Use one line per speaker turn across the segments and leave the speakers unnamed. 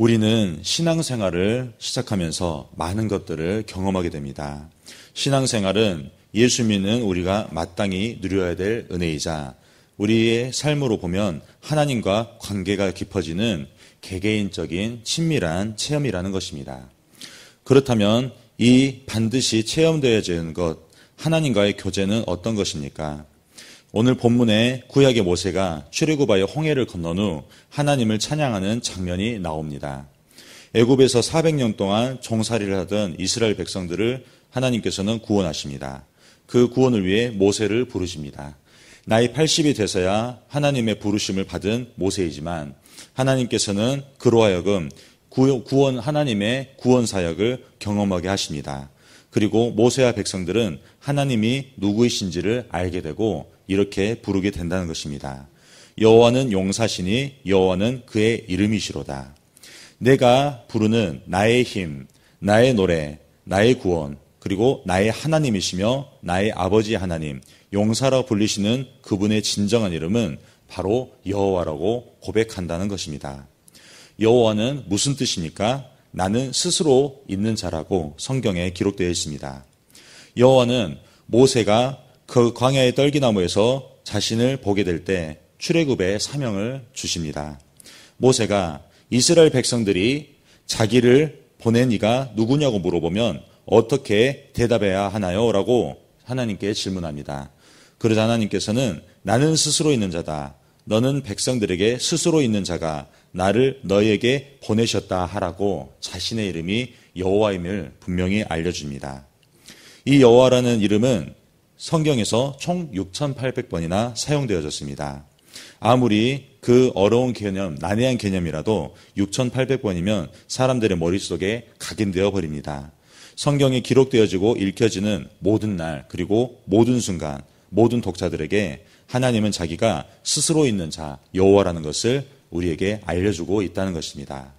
우리는 신앙생활을 시작하면서 많은 것들을 경험하게 됩니다. 신앙생활은 예수 믿는 우리가 마땅히 누려야 될 은혜이자 우리의 삶으로 보면 하나님과 관계가 깊어지는 개개인적인 친밀한 체험이라는 것입니다. 그렇다면 이 반드시 체험되어야 되는 것, 하나님과의 교제는 어떤 것입니까? 오늘 본문에 구약의 모세가 출애굽하여 홍해를 건넌 후 하나님을 찬양하는 장면이 나옵니다. 애굽에서 400년 동안 종살이를 하던 이스라엘 백성들을 하나님께서는 구원하십니다. 그 구원을 위해 모세를 부르십니다. 나이 80이 돼서야 하나님의 부르심을 받은 모세이지만 하나님께서는 그로 하여금 하나님의 구원 사역을 경험하게 하십니다. 그리고 모세와 백성들은 하나님이 누구이신지를 알게 되고 이렇게 부르게 된다는 것입니다. 여호와는 용사시니 여호와는 그의 이름이시로다. 내가 부르는 나의 힘, 나의 노래, 나의 구원, 그리고 나의 하나님이시며 나의 아버지 하나님, 용사라 불리시는 그분의 진정한 이름은 바로 여호와라고 고백한다는 것입니다. 여호와는 무슨 뜻입니까? 나는 스스로 있는 자라고 성경에 기록되어 있습니다. 여호와는 모세가 그 광야의 떨기나무에서 자신을 보게 될 때 출애굽의 사명을 주십니다. 모세가 이스라엘 백성들이 자기를 보낸 이가 누구냐고 물어보면 어떻게 대답해야 하나요? 라고 하나님께 질문합니다. 그러자 하나님께서는 나는 스스로 있는 자다. 너는 백성들에게 스스로 있는 자가 나를 너희에게 보내셨다 하라고 자신의 이름이 여호와임을 분명히 알려줍니다. 이 여호와라는 이름은 성경에서 총 6,800번이나 사용되어졌습니다. 아무리 그 어려운 개념, 난해한 개념이라도 6,800번이면 사람들의 머릿속에 각인되어 버립니다. 성경이 기록되어지고 읽혀지는 모든 날, 그리고 모든 순간, 모든 독자들에게 하나님은 자기가 스스로 있는 자, 여호와라는 것을 우리에게 알려주고 있다는 것입니다.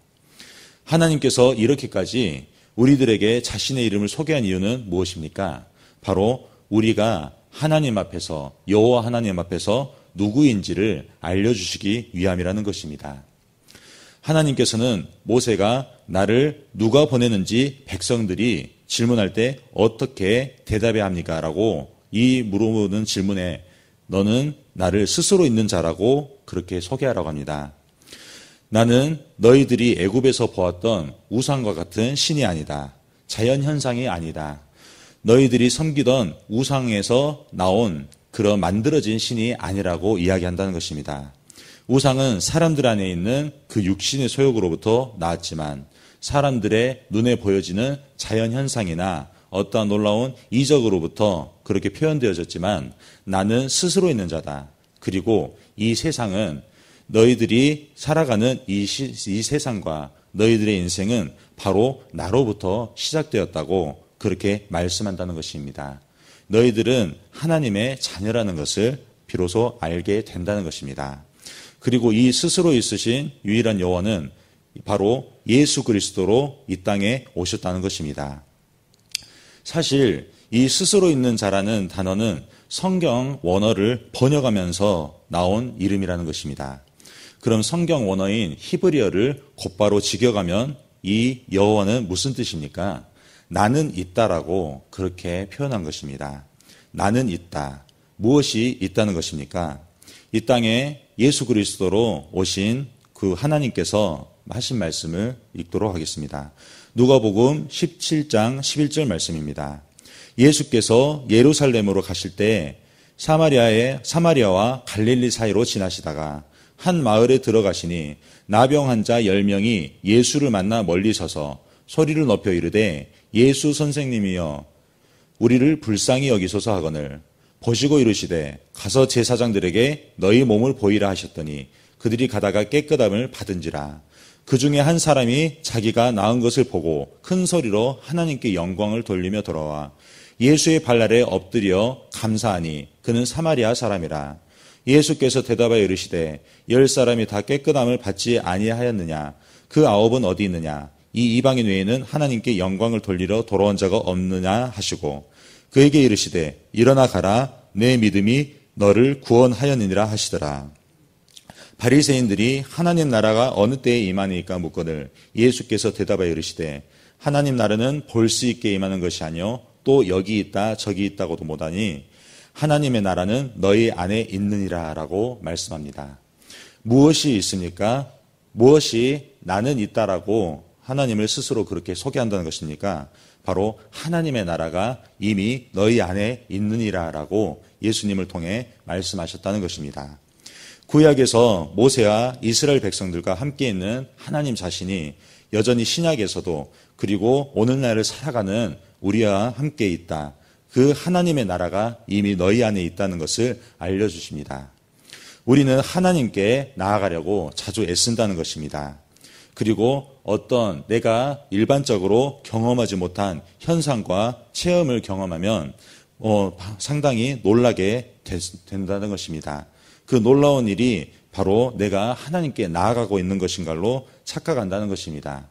하나님께서 이렇게까지 우리들에게 자신의 이름을 소개한 이유는 무엇입니까? 바로 우리가 하나님 앞에서, 여호와 하나님 앞에서 누구인지를 알려주시기 위함이라는 것입니다. 하나님께서는 모세가 나를 누가 보내는지 백성들이 질문할 때 어떻게 대답해야 합니까? 라고 이 물어보는 질문에 너는 나를 스스로 있는 자라고 그렇게 소개하라고 합니다. 나는 너희들이 애굽에서 보았던 우상과 같은 신이 아니다. 자연현상이 아니다. 너희들이 섬기던 우상에서 나온 그런 만들어진 신이 아니라고 이야기한다는 것입니다. 우상은 사람들 안에 있는 그 육신의 소욕으로부터 나왔지만 사람들의 눈에 보여지는 자연현상이나 어떠한 놀라운 이적으로부터 그렇게 표현되어졌지만 나는 스스로 있는 자다. 그리고 이 세상은 너희들이 살아가는 이 세상과 너희들의 인생은 바로 나로부터 시작되었다고 그렇게 말씀한다는 것입니다. 너희들은 하나님의 자녀라는 것을 비로소 알게 된다는 것입니다. 그리고 이 스스로 있으신 유일한 여호와는 바로 예수 그리스도로 이 땅에 오셨다는 것입니다. 사실 이 스스로 있는 자라는 단어는 성경 원어를 번역하면서 나온 이름이라는 것입니다. 그럼 성경 원어인 히브리어를 곧바로 직역하면 이 여호와는 무슨 뜻입니까? 나는 있다라고 그렇게 표현한 것입니다. 나는 있다. 무엇이 있다는 것입니까? 이 땅에 예수 그리스도로 오신 그 하나님께서 하신 말씀을 읽도록 하겠습니다. 누가복음 17장 11절 말씀입니다. 예수께서 예루살렘으로 가실 때 사마리아와 갈릴리 사이로 지나시다가 한 마을에 들어가시니 나병 환자 10명이 예수를 만나 멀리 서서 소리를 높여 이르되 예수 선생님이여 우리를 불쌍히 여기소서 하거늘 보시고 이르시되 가서 제사장들에게 너희 몸을 보이라 하셨더니 그들이 가다가 깨끗함을 받은지라. 그 중에 한 사람이 자기가 나은 것을 보고 큰 소리로 하나님께 영광을 돌리며 돌아와 예수의 발날에 엎드려 감사하니 그는 사마리아 사람이라. 예수께서 대답하여 이르시되 10사람이 다 깨끗함을 받지 아니하였느냐? 그 9은 어디 있느냐? 이 이방인 외에는 하나님께 영광을 돌리러 돌아온 자가 없느냐 하시고 그에게 이르시되 일어나 가라 내 믿음이 너를 구원하였느니라 하시더라. 바리새인들이 하나님 나라가 어느 때에 임하니까 묻거늘 예수께서 대답하여 이르시되 하나님 나라는 볼 수 있게 임하는 것이 아니요 또 여기 있다 저기 있다고도 못하니 하나님의 나라는 너희 안에 있느니라 라고 말씀합니다. 무엇이 있습니까? 무엇이 나는 있다라고 하나님을 스스로 그렇게 소개한다는 것입니까? 바로 하나님의 나라가 이미 너희 안에 있느니라 라고 예수님을 통해 말씀하셨다는 것입니다. 구약에서 모세와 이스라엘 백성들과 함께 있는 하나님 자신이 여전히 신약에서도 그리고 오늘날을 살아가는 우리와 함께 있다. 그 하나님의 나라가 이미 너희 안에 있다는 것을 알려주십니다. 우리는 하나님께 나아가려고 자주 애쓴다는 것입니다. 그리고 어떤 내가 일반적으로 경험하지 못한 현상과 체험을 경험하면 상당히 놀라게 된다는 것입니다. 그 놀라운 일이 바로 내가 하나님께 나아가고 있는 것인 걸로 착각한다는 것입니다.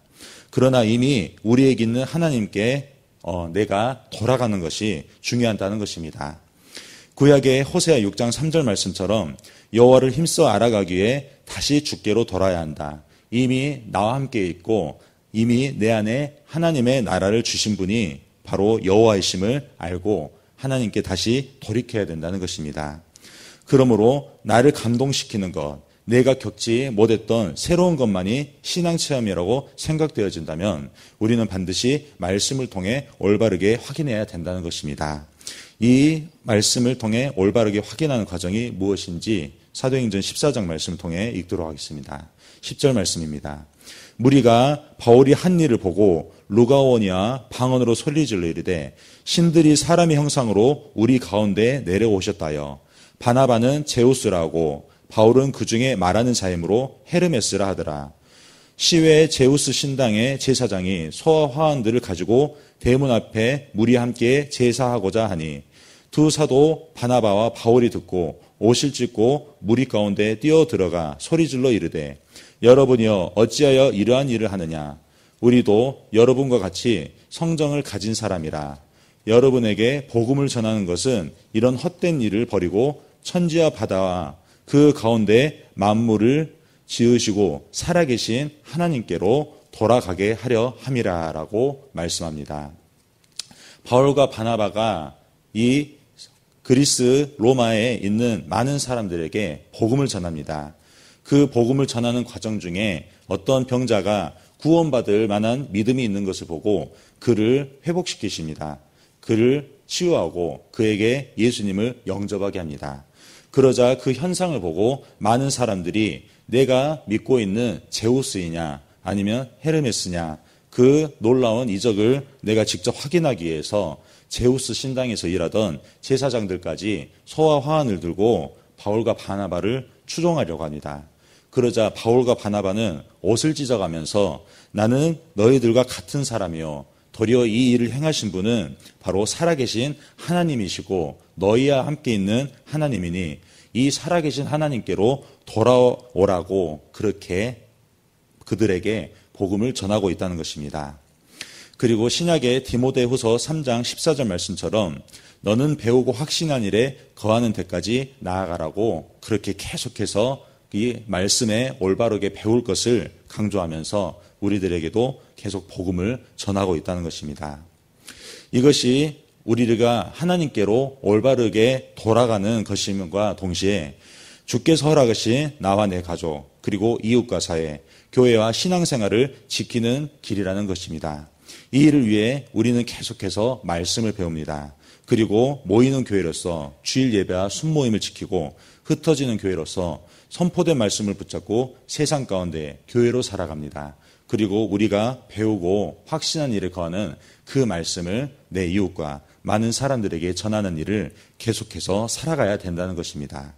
그러나 이미 우리에게 있는 하나님께 내가 돌아가는 것이 중요하다는 것입니다. 구약의 호세아 6장 3절 말씀처럼 여호와를 힘써 알아가기 위해 다시 주께로 돌아야 한다. 이미 나와 함께 있고 이미 내 안에 하나님의 나라를 주신 분이 바로 여호와이심을 알고 하나님께 다시 돌이켜야 된다는 것입니다. 그러므로 나를 감동시키는 것, 내가 겪지 못했던 새로운 것만이 신앙체험이라고 생각되어진다면 우리는 반드시 말씀을 통해 올바르게 확인해야 된다는 것입니다. 이 말씀을 통해 올바르게 확인하는 과정이 무엇인지 사도행전 14장 말씀을 통해 읽도록 하겠습니다. 10절 말씀입니다. 무리가 바울이 한 일을 보고 루가오니와 방언으로 소리질러 이르되 신들이 사람의 형상으로 우리 가운데 내려오셨다여 바나바는 제우스라고 바울은 그 중에 말하는 자이므로 헤르메스라 하더라. 시외 제우스 신당의 제사장이 소와 화환들을 가지고 대문 앞에 무리 함께 제사하고자 하니 두 사도 바나바와 바울이 듣고 옷을 찢고 무리 가운데 뛰어들어가 소리질러 이르되 여러분이여 어찌하여 이러한 일을 하느냐. 우리도 여러분과 같이 성정을 가진 사람이라. 여러분에게 복음을 전하는 것은 이런 헛된 일을 버리고 천지와 바다와 그 가운데 만물을 지으시고 살아계신 하나님께로 돌아가게 하려 함이라 라고 말씀합니다. 바울과 바나바가 이 그리스 로마에 있는 많은 사람들에게 복음을 전합니다. 그 복음을 전하는 과정 중에 어떤 병자가 구원받을 만한 믿음이 있는 것을 보고 그를 회복시키십니다. 그를 치유하고 그에게 예수님을 영접하게 합니다. 그러자 그 현상을 보고 많은 사람들이 내가 믿고 있는 제우스이냐 아니면 헤르메스냐 그 놀라운 이적을 내가 직접 확인하기 위해서 제우스 신당에서 일하던 제사장들까지 소와 화환을 들고 바울과 바나바를 추종하려고 합니다. 그러자 바울과 바나바는 옷을 찢어가면서 나는 너희들과 같은 사람이요 도리어 이 일을 행하신 분은 바로 살아계신 하나님이시고 너희와 함께 있는 하나님이니 이 살아계신 하나님께로 돌아오라고 그렇게 그들에게 복음을 전하고 있다는 것입니다. 그리고 신약의 디모데후서 3장 14절 말씀처럼 너는 배우고 확신한 일에 거하는 데까지 나아가라고 그렇게 계속해서 이 말씀에 올바르게 배울 것을 강조하면서 우리들에게도 계속 복음을 전하고 있다는 것입니다. 이것이 우리가 하나님께로 올바르게 돌아가는 것임과 동시에 주께서 허락하신 나와 내 가족 그리고 이웃과 사회, 교회와 신앙생활을 지키는 길이라는 것입니다. 이 일을 위해 우리는 계속해서 말씀을 배웁니다. 그리고 모이는 교회로서 주일 예배와 순모임을 지키고 흩어지는 교회로서 선포된 말씀을 붙잡고 세상 가운데 교회로 살아갑니다. 그리고 우리가 배우고 확신한 일에 거하는 그 말씀을 내 이웃과 많은 사람들에게 전하는 일을 계속해서 살아가야 된다는 것입니다.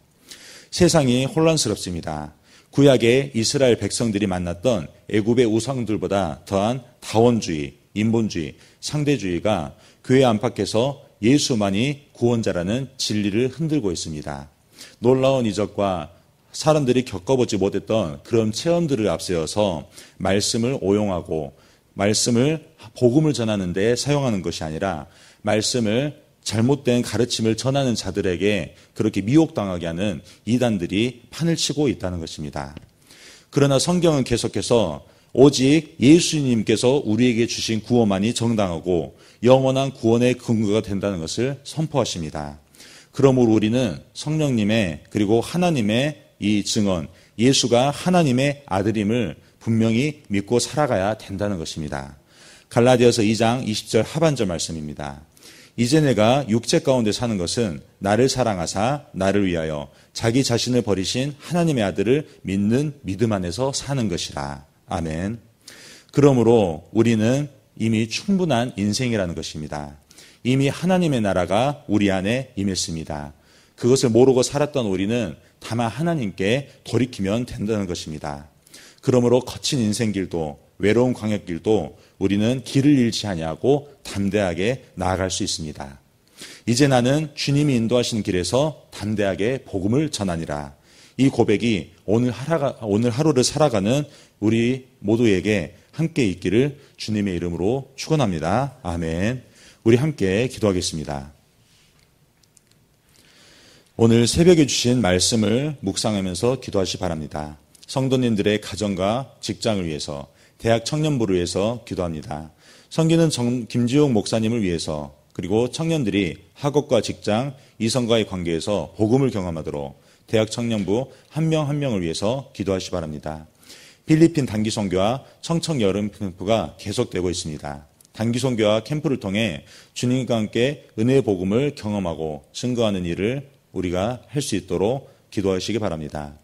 세상이 혼란스럽습니다. 구약의 이스라엘 백성들이 만났던 애굽의 우상들보다 더한 다원주의, 인본주의, 상대주의가 교회 안팎에서 예수만이 구원자라는 진리를 흔들고 있습니다. 놀라운 이적과 사람들이 겪어보지 못했던 그런 체험들을 앞세워서 말씀을 오용하고 말씀을 복음을 전하는 데 사용하는 것이 아니라 말씀을 잘못된 가르침을 전하는 자들에게 그렇게 미혹당하게 하는 이단들이 판을 치고 있다는 것입니다. 그러나 성경은 계속해서 오직 예수님께서 우리에게 주신 구원만이 정당하고 영원한 구원의 근거가 된다는 것을 선포하십니다. 그러므로 우리는 성령님의 그리고 하나님의 이 증언, 예수가 하나님의 아들임을 분명히 믿고 살아가야 된다는 것입니다. 갈라디아서 2장 20절 하반절 말씀입니다. 이제 내가 육체 가운데 사는 것은 나를 사랑하사 나를 위하여 자기 자신을 버리신 하나님의 아들을 믿는 믿음 안에서 사는 것이라. 아멘. 그러므로 우리는 이미 충분한 인생이라는 것입니다. 이미 하나님의 나라가 우리 안에 임했습니다. 그것을 모르고 살았던 우리는 다만 하나님께 돌이키면 된다는 것입니다. 그러므로 거친 인생길도 외로운 광야길도 우리는 길을 잃지 아니하고 담대하게 나아갈 수 있습니다. 이제 나는 주님이 인도하시는 길에서 담대하게 복음을 전하니라. 이 고백이 오늘 하루를 살아가는 우리 모두에게 함께 있기를 주님의 이름으로 축원합니다. 아멘. 우리 함께 기도하겠습니다. 오늘 새벽에 주신 말씀을 묵상하면서 기도하시 바랍니다. 성도님들의 가정과 직장을 위해서, 대학 청년부를 위해서 기도합니다. 섬기는 김지용 목사님을 위해서, 그리고 청년들이 학업과 직장, 이성과의 관계에서 복음을 경험하도록 대학 청년부 한 명 한 명을 위해서 기도하시 바랍니다. 필리핀 단기 선교와 청청 여름 캠프가 계속되고 있습니다. 단기 선교와 캠프를 통해 주님과 함께 은혜의 복음을 경험하고 증거하는 일을 우리가 할 수 있도록 기도하시기 바랍니다.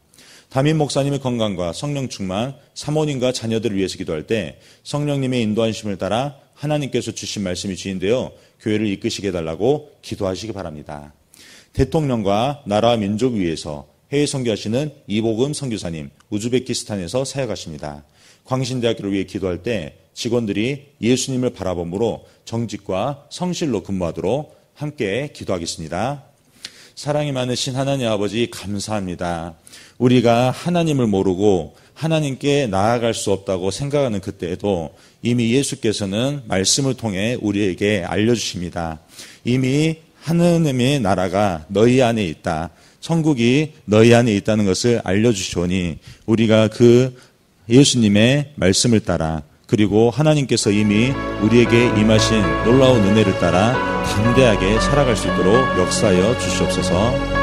담임 목사님의 건강과 성령 충만, 사모님과 자녀들을 위해서 기도할 때 성령님의 인도하심을 따라 하나님께서 주신 말씀이 주인되어 교회를 이끄시게 해달라고 기도하시기 바랍니다. 대통령과 나라와 민족을 위해서 해외 선교하시는 이복음 선교사님, 우즈베키스탄에서 사역하십니다. 광신대학교를 위해 기도할 때 직원들이 예수님을 바라봄으로 정직과 성실로 근무하도록 함께 기도하겠습니다. 사랑이 많으신 하나님 아버지 감사합니다. 우리가 하나님을 모르고 하나님께 나아갈 수 없다고 생각하는 그때에도 이미 예수께서는 말씀을 통해 우리에게 알려주십니다. 이미 하나님의 나라가 너희 안에 있다. 천국이 너희 안에 있다는 것을 알려주시오니 우리가 그 예수님의 말씀을 따라 그리고 하나님께서 이미 우리에게 임하신 놀라운 은혜를 따라 담대하게 살아갈 수 있도록 역사하여 주시옵소서.